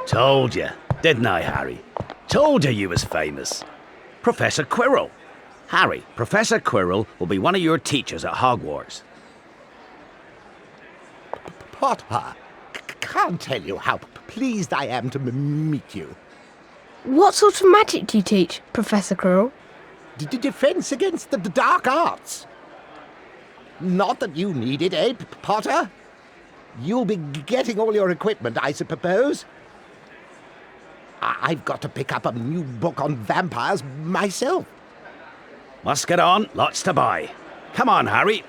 Told you, didn't I, Harry? Told you was famous. Professor Quirrell. Harry, Professor Quirrell will be one of your teachers at Hogwarts. Potter, can't tell you how pleased I am to meet you. What sort of magic do you teach, Professor Quirrell? Defense against the dark arts. Not that you need it, eh, Potter? You'll be getting all your equipment, I suppose. I've got to pick up a new book on vampires myself. Must get on, lots to buy. Come on, Harry.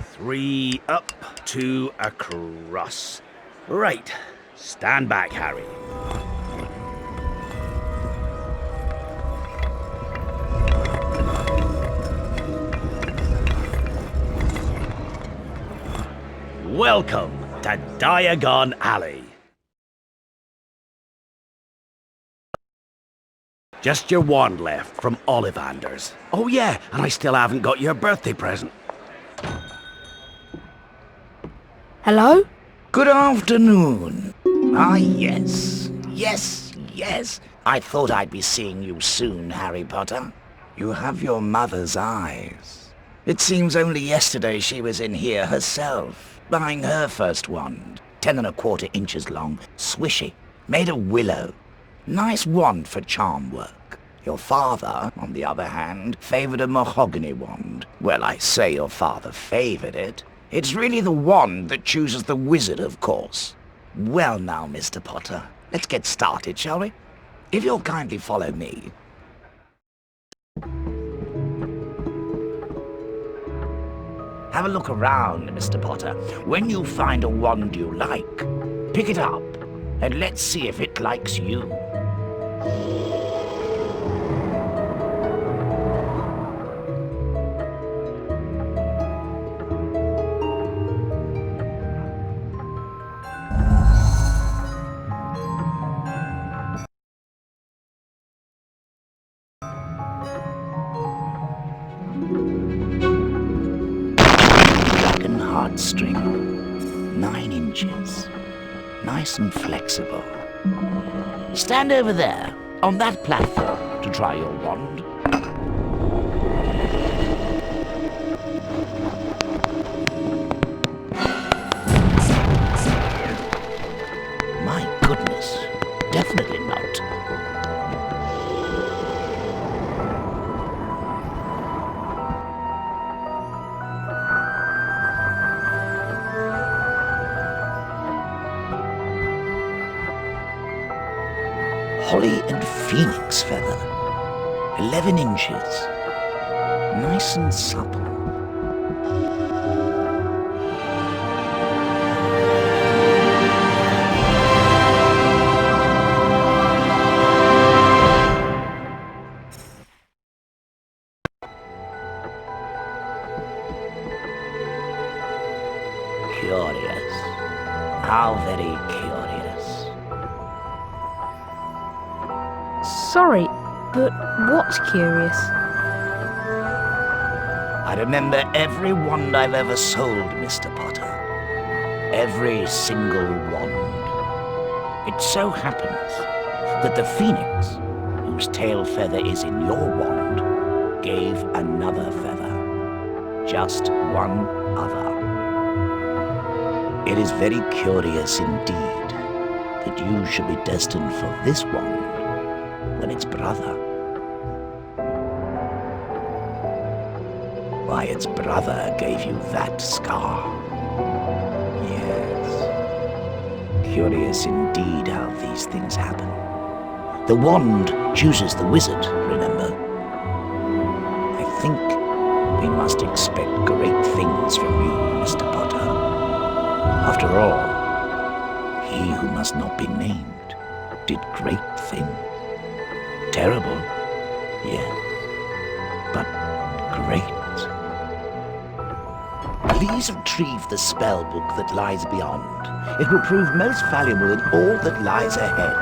Three up, two across. Right, stand back, Harry. Welcome to Diagon Alley. Just your wand left from Ollivander's. Oh yeah, and I still haven't got your birthday present. Hello? Good afternoon. Ah, yes. Yes. I thought I'd be seeing you soon, Harry Potter. You have your mother's eyes. It seems only yesterday she was in here herself, buying her first wand. 10¼ inches long, swishy, made of willow. Nice wand for charm work. Your father, on the other hand, favoured a mahogany wand. Well, I say your father favoured it. It's really the wand that chooses the wizard, of course. Well now, Mr. Potter, let's get started, shall we? If you'll kindly follow me. Have a look around, Mr. Potter. When you find a wand you like, pick it up, and let's see if it likes you. String, 9 inches, nice and flexible. Stand over there, on that platform, to try your wand. My goodness, definitely not. Holly and phoenix feather, 11 inches, nice and supple. Curious, how very curious. Sorry, but what's curious? I remember every wand I've ever sold, Mr. Potter. Every single wand. It so happens that the phoenix, whose tail feather is in your wand, gave another feather. Just one other. It is very curious indeed that you should be destined for this wand when its brother... Why, its brother gave you that scar. Yes. Curious indeed how these things happen. The wand chooses the wizard, remember? I think we must expect great things from you, Mr. Potter. After all, he who must not be named did great things. Terrible, yes, but great. Please retrieve the spell book that lies beyond. It will prove most valuable in all that lies ahead.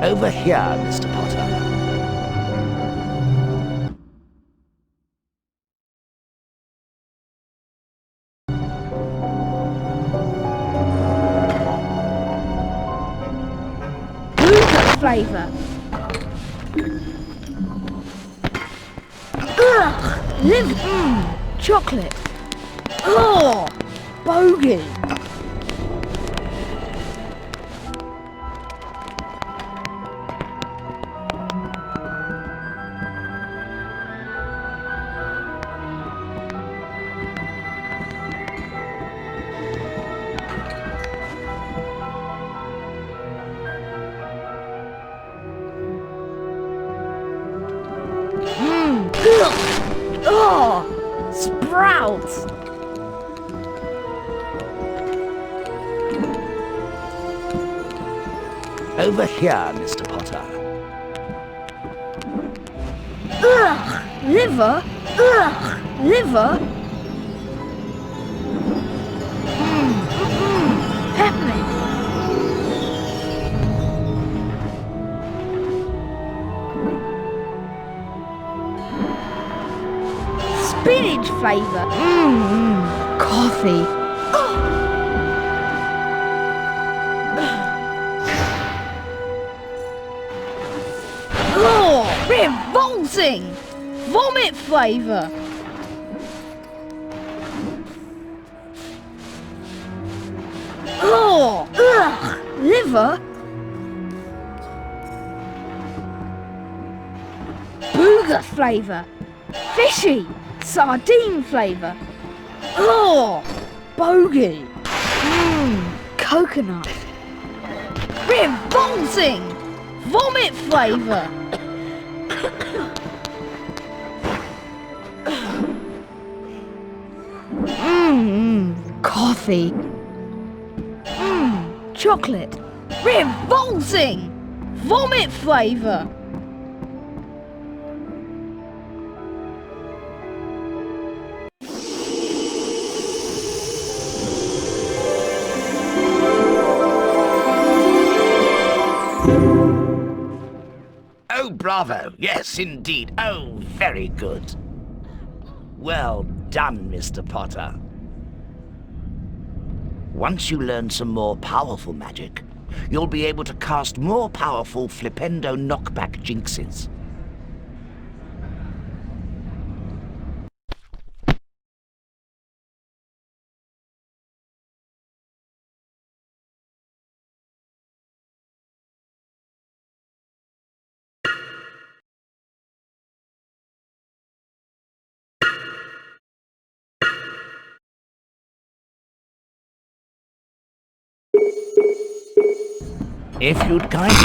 Over here, Mr. Potter. Flavour. Ugh! Live. Chocolate. Oh! Bogey. Ugh. Oh! Sprouts. Over here, Mr. Potter. Ugh! Liver. Ugh! Liver. Peppermint. Spinach flavour. Coffee. Oh, revolting! Vomit flavour. Oh, ugh! Liver. Booger flavour. Fishy. Sardine flavour. Oh, bogey. Coconut. Revolting! Vomit flavour. Coffee. Chocolate. Revolting! Vomit flavour. Oh, bravo! Yes, indeed. Oh, very good. Well done, Mr. Potter. Once you learn some more powerful magic, you'll be able to cast more powerful Flipendo knockback jinxes. If you'd kindly...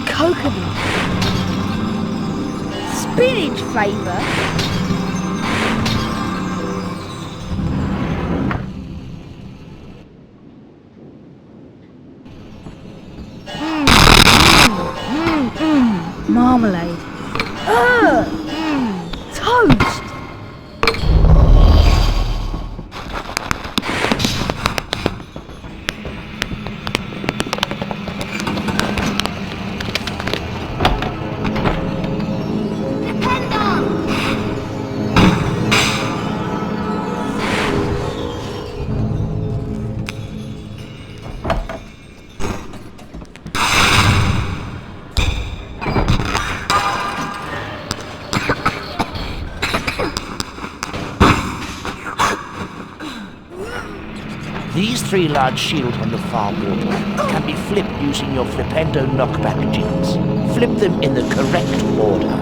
Coconut. Spinach flavour. Marmalade. Toast. These three large shields on the far border can be flipped using your Flipendo knockback jinx. Flip them in the correct order.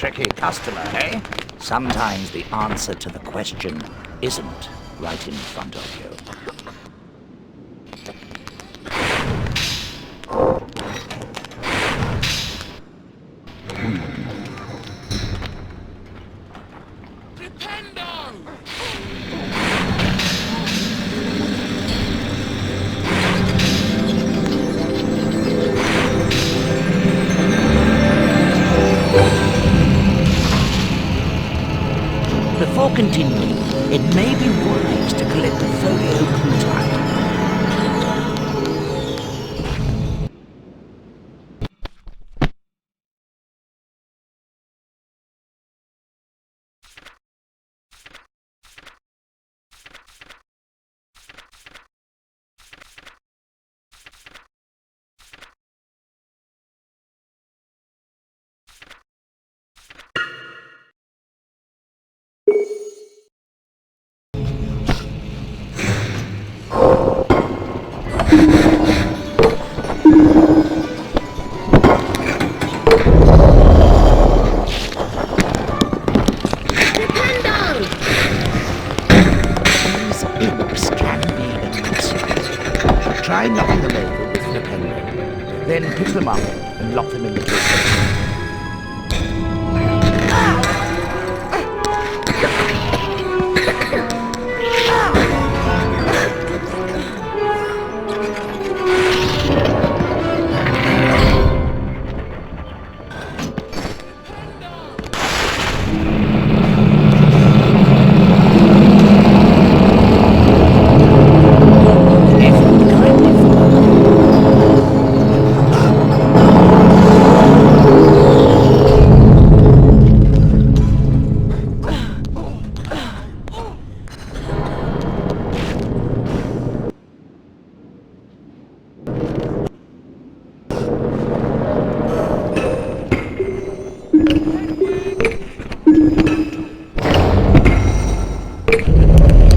tricky customer, eh? Sometimes the answer to the question isn't right in front of you. Before continuing, it may be wise to collect the folio clue. These imps can be elusive. Try knocking them over with Flipendo. Then pick them up and lock them in the toolbox.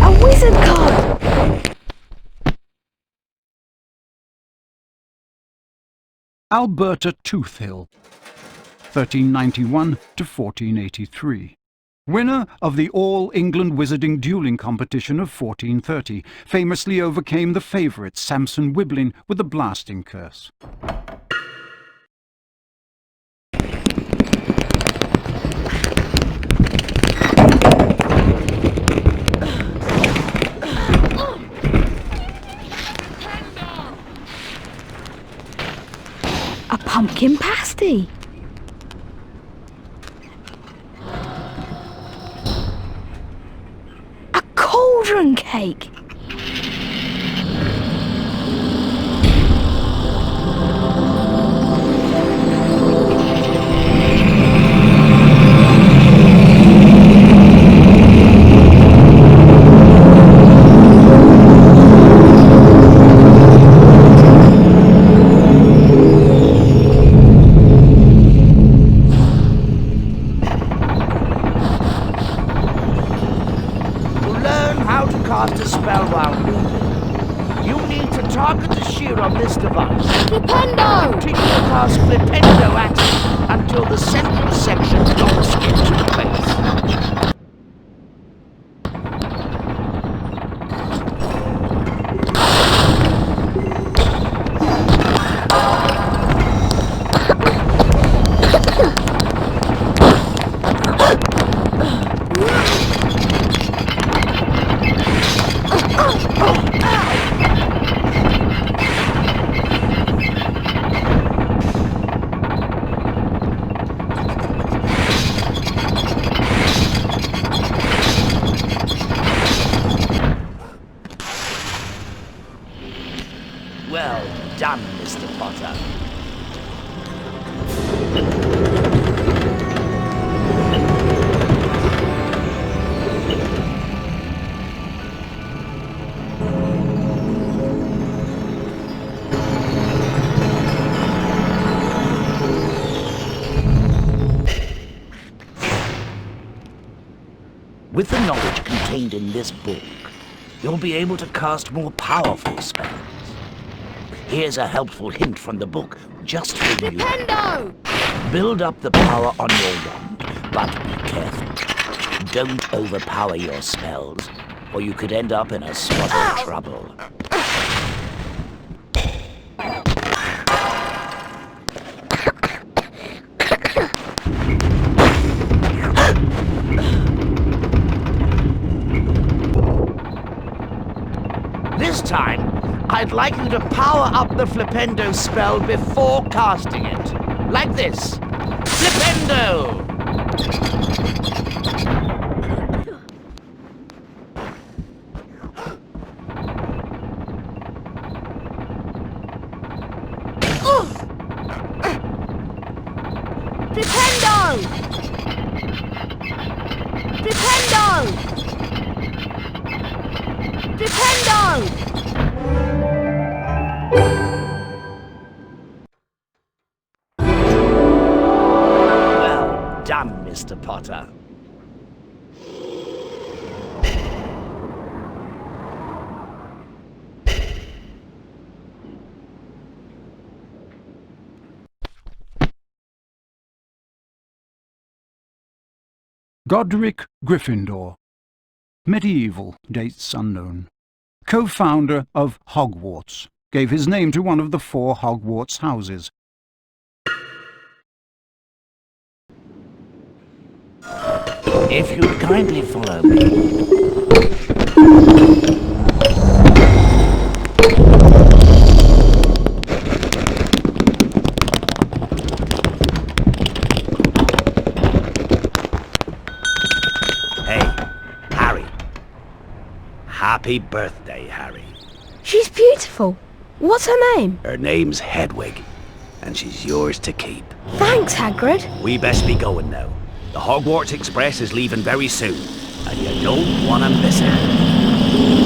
A wizard card! Alberta Toothill, 1391 to 1483. Winner of the All England Wizarding Dueling Competition of 1430, famously overcame the favourite Samson Wiblin with the blasting curse. A pumpkin pasty! A cauldron cake! Cast a spell while moving. You need to target the shield on this device. Flipendo! Continue to cast Flipendo at it until the central section locks into place. Well done, Mr. Potter. With the knowledge contained in this book, you'll be able to cast more powerful spells. Here's a helpful hint from the book, just for you. Flipendo! Build up the power on your wand But be careful. Don't overpower your spells, or you could end up in a spot of trouble. This time, I'd like you to power up the Flipendo spell before casting it. Like this. Flipendo! Flipendo! Flipendo! Flipendo! Well done, Mr. Potter. Godric Gryffindor. Medieval, dates unknown. Co-founder of Hogwarts. Gave his name to one of the 4 Hogwarts houses. If you'd kindly follow me. Hey, Harry. Happy birthday, Harry. She's beautiful. What's her name? Her name's Hedwig, and she's yours to keep. Thanks, Hagrid. We best be going now. The Hogwarts Express is leaving very soon, and you don't want to miss it.